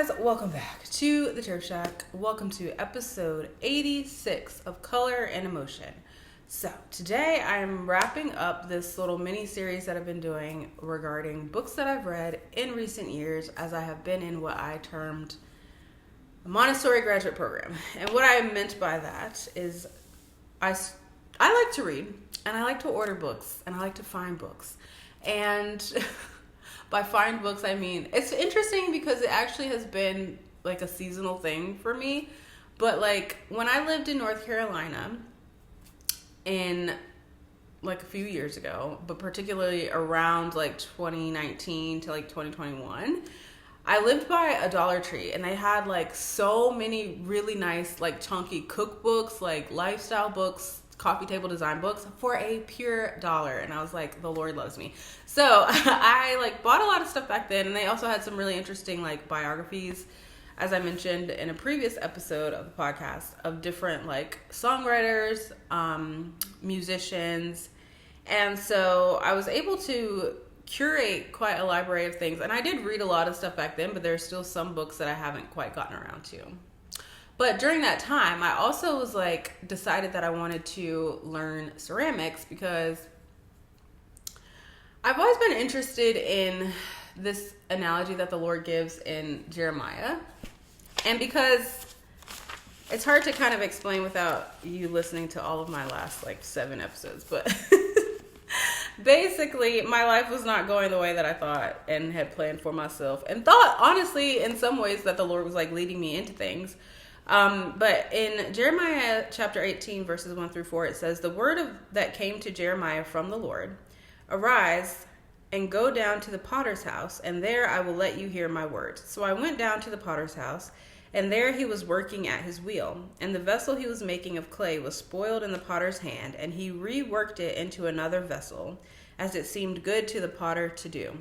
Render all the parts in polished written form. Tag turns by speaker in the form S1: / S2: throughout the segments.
S1: guys, welcome back to the Turf Shack. Welcome to episode 86 of Color and Emotion. So today I'm wrapping up this little mini series that I've been doing regarding books that I've read in recent years, as I have been in what I termed a Montessori graduate program. And what I meant by that is I like to read, and I like to order books, and I like to find books. And by find books, I mean, it's interesting because it actually has been like a seasonal thing for me. But like when I lived in North Carolina in like a few years ago, but particularly around like 2019 to like 2021, I lived by a Dollar Tree, and they had like so many really nice like chunky cookbooks, like lifestyle books, coffee table design books for a pure $1. And I was like, the Lord loves me. So I like bought a lot of stuff back then. And they also had some really interesting like biographies, as I mentioned in a previous episode of the podcast, of different like songwriters, musicians. And so I was able to curate quite a library of things. And I did read a lot of stuff back then, but there's still some books that I haven't quite gotten around to. But during that time, I also was like decided that I wanted to learn ceramics because I've always been interested in this analogy that the Lord gives in Jeremiah. And because it's hard to kind of explain without you listening to all of my last like 7 episodes, but basically my life was not going the way that I thought and had planned for myself, and thought honestly in some ways that the Lord was like leading me into things. But in Jeremiah chapter 18, verses 1-4, it says, "The word that came to Jeremiah from the Lord, arise and go down to the potter's house, and there I will let you hear my words. So I went down to the potter's house, and there he was working at his wheel. And the vessel he was making of clay was spoiled in the potter's hand, and he reworked it into another vessel, as it seemed good to the potter to do.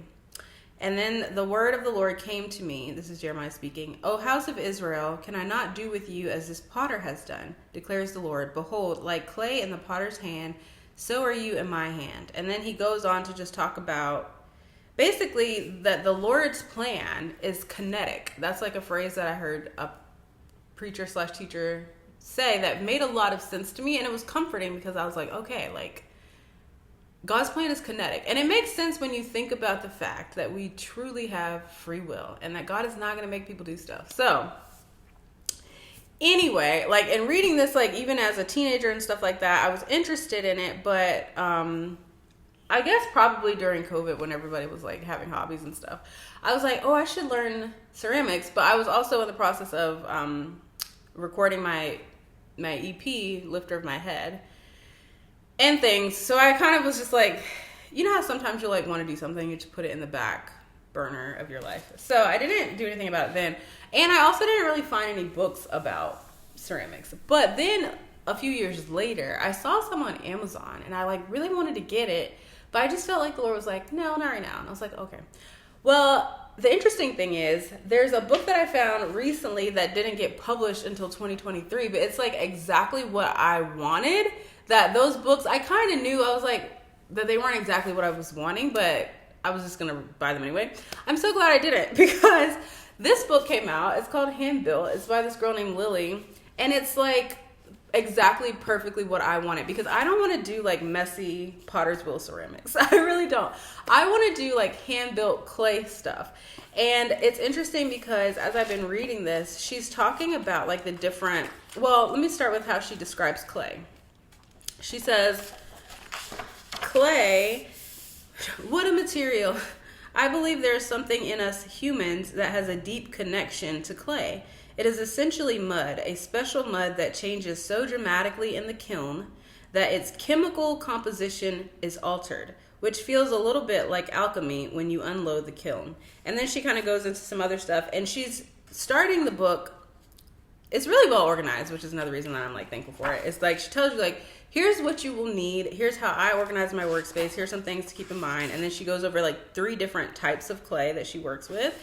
S1: And then the word of the Lord came to me," this is Jeremiah speaking, "O house of Israel, can I not do with you as this potter has done, declares the Lord. Behold, like clay in the potter's hand, so are you in my hand." And then he goes on to just talk about basically that the Lord's plan is kinetic. That's like a phrase that I heard a preacher/teacher say that made a lot of sense to me, and it was comforting because I was like, okay, like God's plan is kinetic. And it makes sense when you think about the fact that we truly have free will and that God is not going to make people do stuff. So anyway, like in reading this, like even as a teenager and stuff like that, I was interested in it. But I guess probably during COVID, when everybody was like having hobbies and stuff, I was like, oh, I should learn ceramics. But I was also in the process of recording my EP, Lifter of My Head, and things. So I kind of was just like, you know how sometimes you like want to do something, you just put it in the back burner of your life. So I didn't do anything about it then. And I also didn't really find any books about ceramics. But then a few years later, I saw some on Amazon, and I like really wanted to get it, but I just felt like the Lord was like, no, not right now. And I was like, okay. Well, the interesting thing is there's a book that I found recently that didn't get published until 2023, but it's like exactly what I wanted. That those books, I kind of knew, I was like, that they weren't exactly what I was wanting, but I was just going to buy them anyway. I'm so glad I didn't, because this book came out. It's called Handbuilt. It's by this girl named Lilly, and it's like exactly perfectly what I wanted, because I don't want to do like messy potter's wheel ceramics. I really don't. I want to do like hand-built clay stuff. And it's interesting because as I've been reading this, she's talking about like the different, well, let me start with how she describes clay. She says, clay, what a material. I believe there is something in us humans that has a deep connection to clay. It is essentially mud, a special mud that changes so dramatically in the kiln that its chemical composition is altered, which feels a little bit like alchemy when you unload the kiln. And then she kind of goes into some other stuff, and she's starting the book. It's really well organized, which is another reason that I'm like thankful for it. It's like she tells you like, here's what you will need. Here's how I organize my workspace. Here's some things to keep in mind. And then she goes over like 3 different types of clay that she works with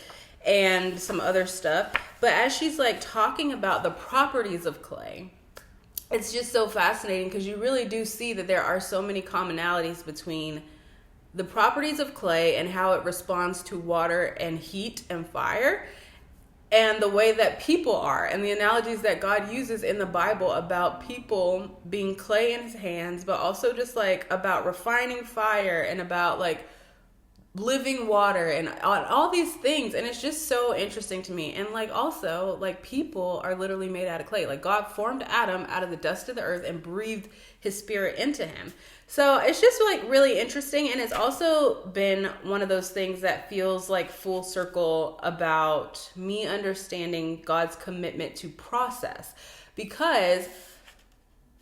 S1: and some other stuff. But as she's like talking about the properties of clay, it's just so fascinating because you really do see that there are so many commonalities between the properties of clay and how it responds to water and heat and fire. and the way that people are, and the analogies that God uses in the Bible about people being clay in his hands, but also just like about refining fire and about like living water and all these things. And it's just so interesting to me. And like also like people are literally made out of clay. Like God formed Adam out of the dust of the earth and breathed his spirit into him. So it's just like really interesting. And it's also been one of those things that feels like full circle about me understanding God's commitment to process. Because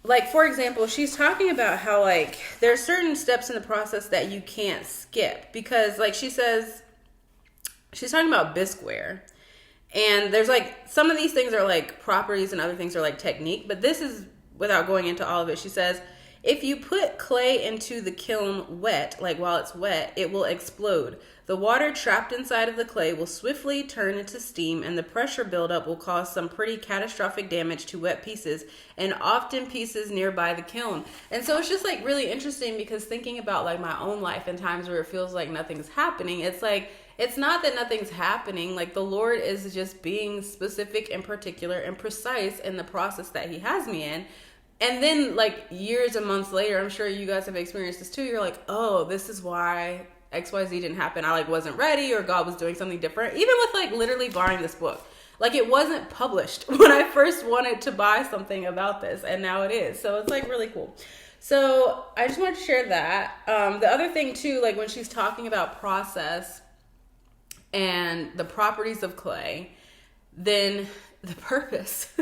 S1: like, for example, she's talking about how like there are certain steps in the process that you can't skip. Because like she says, she's talking about bisqueware. And there's like, some of these things are like properties and other things are like technique. But this is, without going into all of it, she says, if you put clay into the kiln wet, like while it's wet, it will explode. The water trapped inside of the clay will swiftly turn into steam, and the pressure buildup will cause some pretty catastrophic damage to wet pieces, and often pieces nearby the kiln. And so it's just like really interesting, because thinking about like my own life and times where it feels like nothing's happening, it's like, it's not that nothing's happening. Like the Lord is just being specific and particular and precise in the process that he has me in. And then like years and months later, I'm sure you guys have experienced this too. You're like, oh, this is why XYZ didn't happen. I like wasn't ready, or God was doing something different. Even with like literally buying this book, like it wasn't published when I first wanted to buy something about this, and now it is. So it's like really cool. So I just wanted to share that. The other thing too, like when she's talking about process and the properties of clay, then the purpose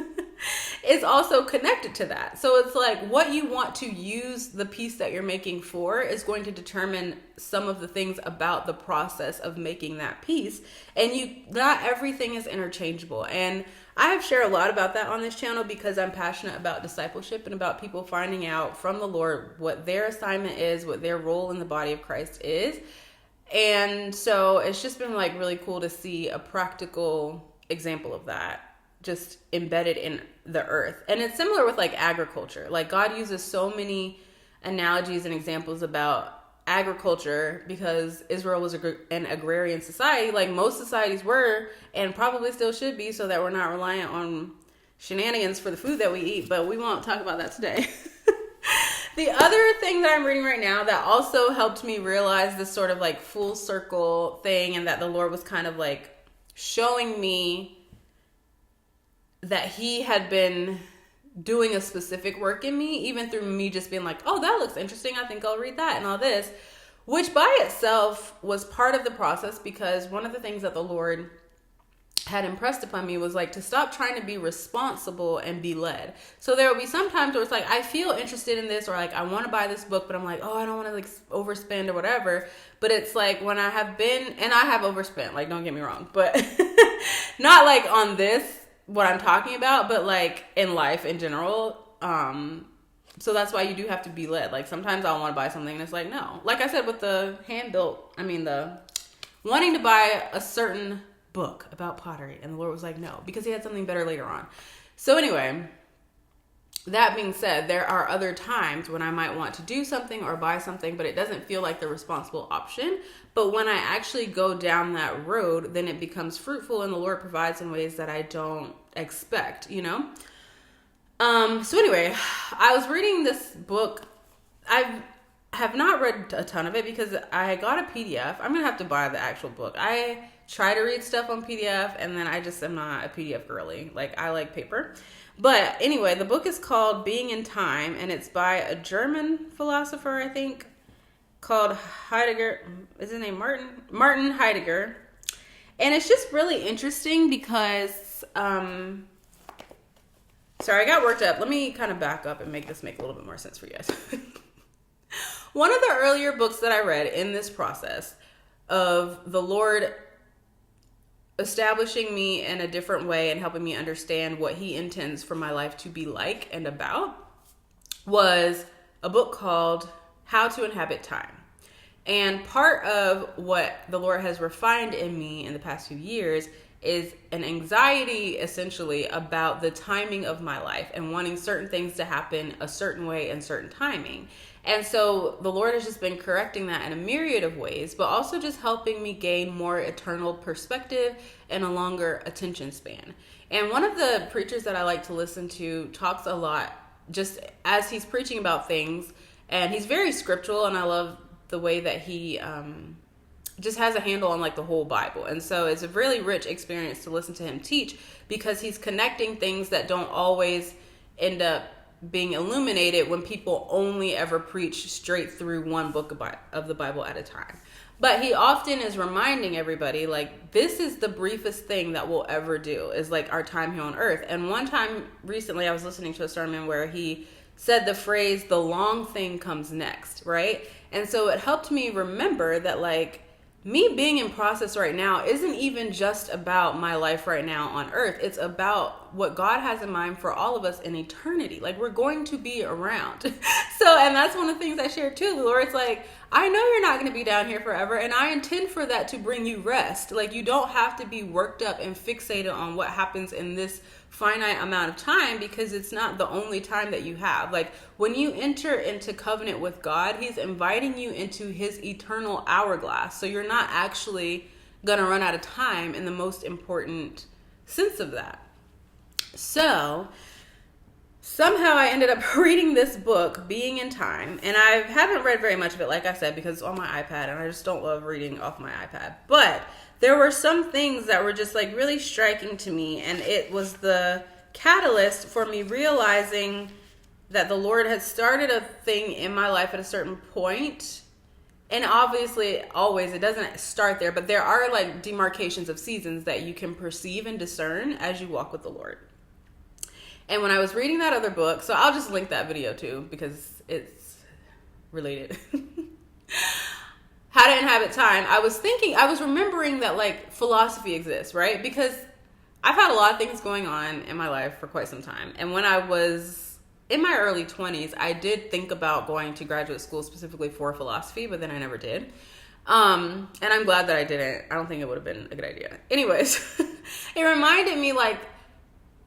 S1: is also connected to that. So it's like what you want to use the piece that you're making for is going to determine some of the things about the process of making that piece. And not everything is interchangeable. And I have shared a lot about that on this channel because I'm passionate about discipleship and about people finding out from the Lord what their assignment is, what their role in the body of Christ is. And so it's just been like really cool to see a practical example of that just embedded in the earth. And it's similar with like agriculture. Like God uses so many analogies and examples about agriculture because Israel was an agrarian society, like most societies were and probably still should be, so that we're not reliant on shenanigans for the food that we eat. But we won't talk about that today. The other thing that I'm reading right now that also helped me realize this sort of like full circle thing, and that the Lord was kind of like showing me that he had been doing a specific work in me, even through me just being like, oh, that looks interesting, I think I'll read that and all this, which by itself was part of the process, because one of the things that the Lord had impressed upon me was like to stop trying to be responsible and be led. So there will be some times where it's like I feel interested in this, or like I want to buy this book, but I'm like, oh, I don't want to like overspend or whatever. But it's like when I have been, and I have overspent, like don't get me wrong, but not like on this, what I'm talking about, but like in life in general. So that's why you do have to be led. Like sometimes I'll want to buy something and it's like, no. Like I said with the the wanting to buy a certain book about pottery, and the Lord was like, no, because he had something better later on. So anyway, that being said, there are other times when I might want to do something or buy something, but it doesn't feel like the responsible option. But when I actually go down that road, then it becomes fruitful, and the Lord provides in ways that I don't expect, you know? So anyway, I was reading this book. I have not read a ton of it because I got a PDF. I'm going to have to buy the actual book. I try to read stuff on PDF, and then I just am not a PDF girly. Like, I like paper. But anyway, the book is called Being in Time, and it's by a German philosopher, I think, called Heidegger. Is his name Martin Heidegger? And it's just really interesting because, sorry, I got worked up. Let me kind of back up and make this make a little bit more sense for you guys. One of the earlier books that I read in this process of the Lord establishing me in a different way and helping me understand what he intends for my life to be like and about was a book called How to Inhabit Time. And part of what the Lord has refined in me in the past few years is an anxiety essentially about the timing of my life and wanting certain things to happen a certain way and certain timing. And so the Lord has just been correcting that in a myriad of ways, but also just helping me gain more eternal perspective and a longer attention span. And one of the preachers that I like to listen to talks a lot just as he's preaching about things, and he's very scriptural, and I love the way that he just has a handle on like the whole Bible. And so it's a really rich experience to listen to him teach, because he's connecting things that don't always end up being illuminated when people only ever preach straight through one book of the Bible at a time. But he often is reminding everybody, like, this is the briefest thing that we'll ever do, is like our time here on earth. And one time recently I was listening to a sermon where he said the phrase, the long thing comes next, right? And so it helped me remember that, like, me being in process right now isn't even just about my life right now on earth. It's about what God has in mind for all of us in eternity. Like, we're going to be around. So, and that's one of the things I shared too. The Lord's like, I know you're not going to be down here forever, and I intend for that to bring you rest. Like, you don't have to be worked up and fixated on what happens in this finite amount of time, because it's not the only time that you have. Like, when you enter into covenant with God, he's inviting you into his eternal hourglass. So you're not actually going to run out of time in the most important sense of that. So somehow I ended up reading this book, Being in Time, and I haven't read very much of it, like I said, because it's on my iPad, and I just don't love reading off my iPad. But there were some things that were just like really striking to me, and it was the catalyst for me realizing that the Lord had started a thing in my life at a certain point. And obviously, always, it doesn't start there, but there are like demarcations of seasons that you can perceive and discern as you walk with the Lord. And when I was reading that other book, so I'll just link that video too, because it's related. How to Inhabit Time. I was remembering that like philosophy exists, right? Because I've had a lot of things going on in my life for quite some time. And when I was in my early 20s, I did think about going to graduate school specifically for philosophy, but then I never did. And I'm glad that I didn't. I don't think it would have been a good idea. Anyways, it reminded me, like,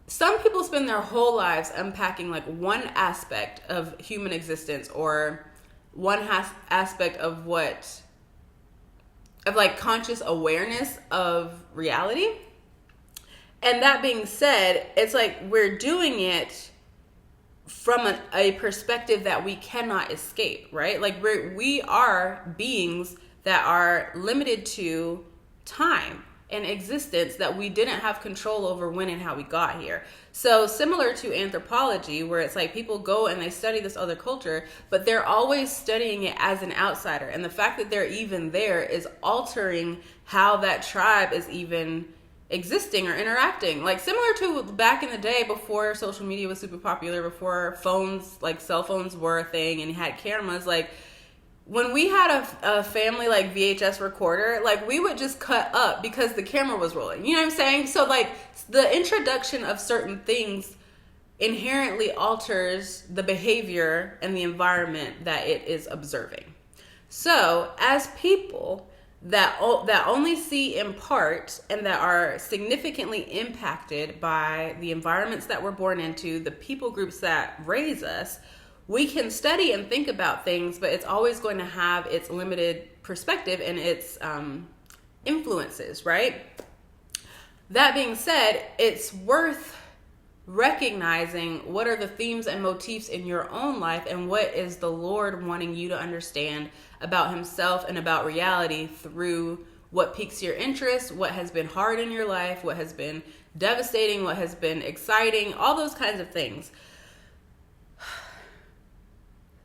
S1: some people spend their whole lives unpacking like one aspect of human existence, or one aspect of like conscious awareness of reality. And that being said, it's like we're doing it from a perspective that we cannot escape, right? Like we are beings that are limited to time and existence that we didn't have control over when and how we got here. So similar to anthropology, where it's like people go and they study this other culture, but they're always studying it as an outsider. And the fact that they're even there is altering how that tribe is even existing or interacting. Like similar to back in the day before social media was super popular, before phones, like cell phones were a thing and had cameras, like when we had a family like VHS recorder, like we would just cut up because the camera was rolling. You know what I'm saying? So like the introduction of certain things inherently alters the behavior and the environment that it is observing. So as people that only see in part and that are significantly impacted by the environments that we're born into, the people groups that raise us, we can study and think about things, but it's always going to have its limited perspective and its influences, right? That being said, it's worth recognizing what are the themes and motifs in your own life and what is the Lord wanting you to understand about himself and about reality through what piques your interest, what has been hard in your life, what has been devastating, what has been exciting, all those kinds of things.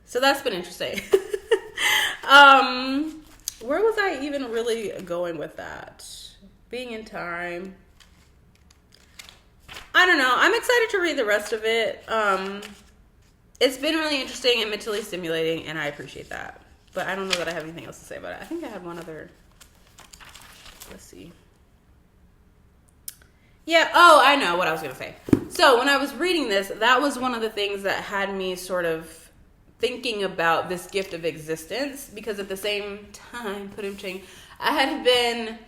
S1: So that's been interesting. Where was I even really going with that? Being in Time. I don't know. I'm excited to read the rest of it. It's been really interesting and mentally stimulating, and I appreciate that. But I don't know that I have anything else to say about it. I think I had one other. Let's see. Yeah, I know what I was going to say. So when I was reading this, that was one of the things that had me sort of thinking about this gift of existence, because at the same time, I had been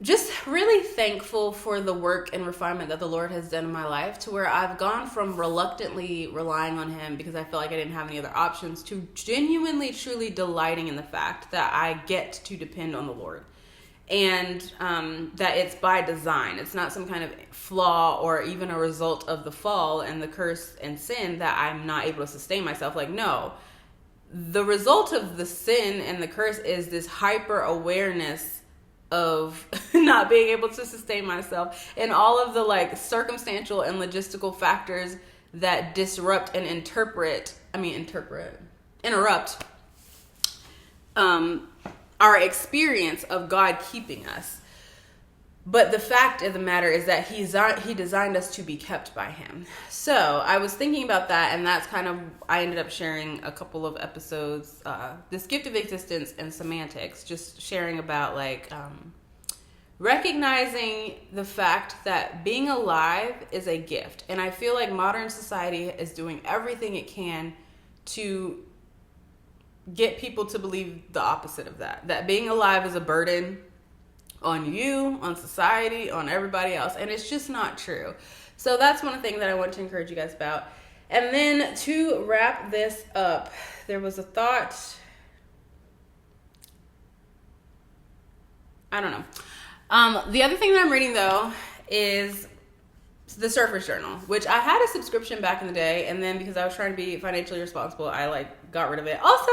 S1: just really thankful for the work and refinement that the Lord has done in my life, to where I've gone from reluctantly relying on him because I felt like I didn't have any other options, to genuinely, truly delighting in the fact that I get to depend on the Lord. And that it's by design. It's not some kind of flaw or even a result of the fall and the curse and sin that I'm not able to sustain myself. Like, no. The result of the sin and the curse is this hyper awareness of not being able to sustain myself, and all of the like circumstantial and logistical factors that disrupt and interrupt our experience of God keeping us. But the fact of the matter is that he designed us to be kept by him. So I was thinking about that, and that's kind of, I ended up sharing a couple of episodes, this gift of existence and semantics, just sharing about like recognizing the fact that being alive is a gift. And I feel like modern society is doing everything it can to get people to believe the opposite of that being alive is a burden on you, on society, on everybody else. And it's just not true. So that's one thing that I want to encourage you guys about. And then to wrap this up, there was a thought, I don't know. The other thing that I'm reading though is the Surfer's Journal, which I had a subscription back in the day, and then because I was trying to be financially responsible, I like got rid of it. Also,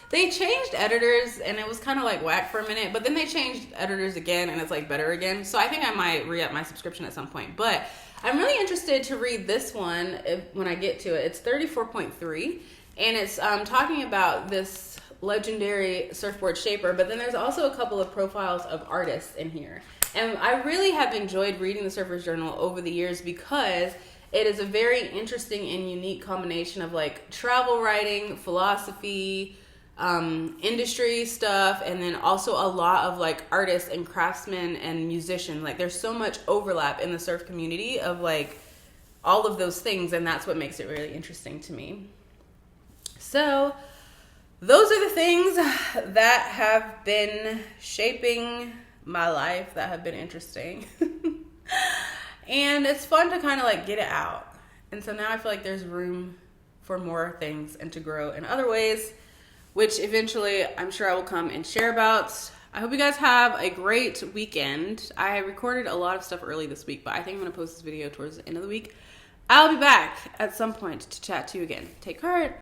S1: they changed editors, and it was kind of like whack for a minute, but then they changed editors again, and it's like better again. So I think I might re-up my subscription at some point. But I'm really interested to read this one when I get to it. It's 34.3, and it's talking about this legendary surfboard shaper, but then there's also a couple of profiles of artists in here. And I really have enjoyed reading the Surfer's Journal over the years because it is a very interesting and unique combination of like travel writing, philosophy, industry stuff, and then also a lot of like artists and craftsmen and musicians. Like there's so much overlap in the surf community of like all of those things, and that's what makes it really interesting to me. So those are the things that have been shaping my life, that have been interesting. And it's fun to kind of like get it out. And so now I feel like there's room for more things and to grow in other ways, which eventually I'm sure I will come and share about. I hope you guys have a great weekend. I recorded a lot of stuff early this week, but I think I'm going to post this video towards the end of the week. I'll be back at some point to chat to you again. Take care.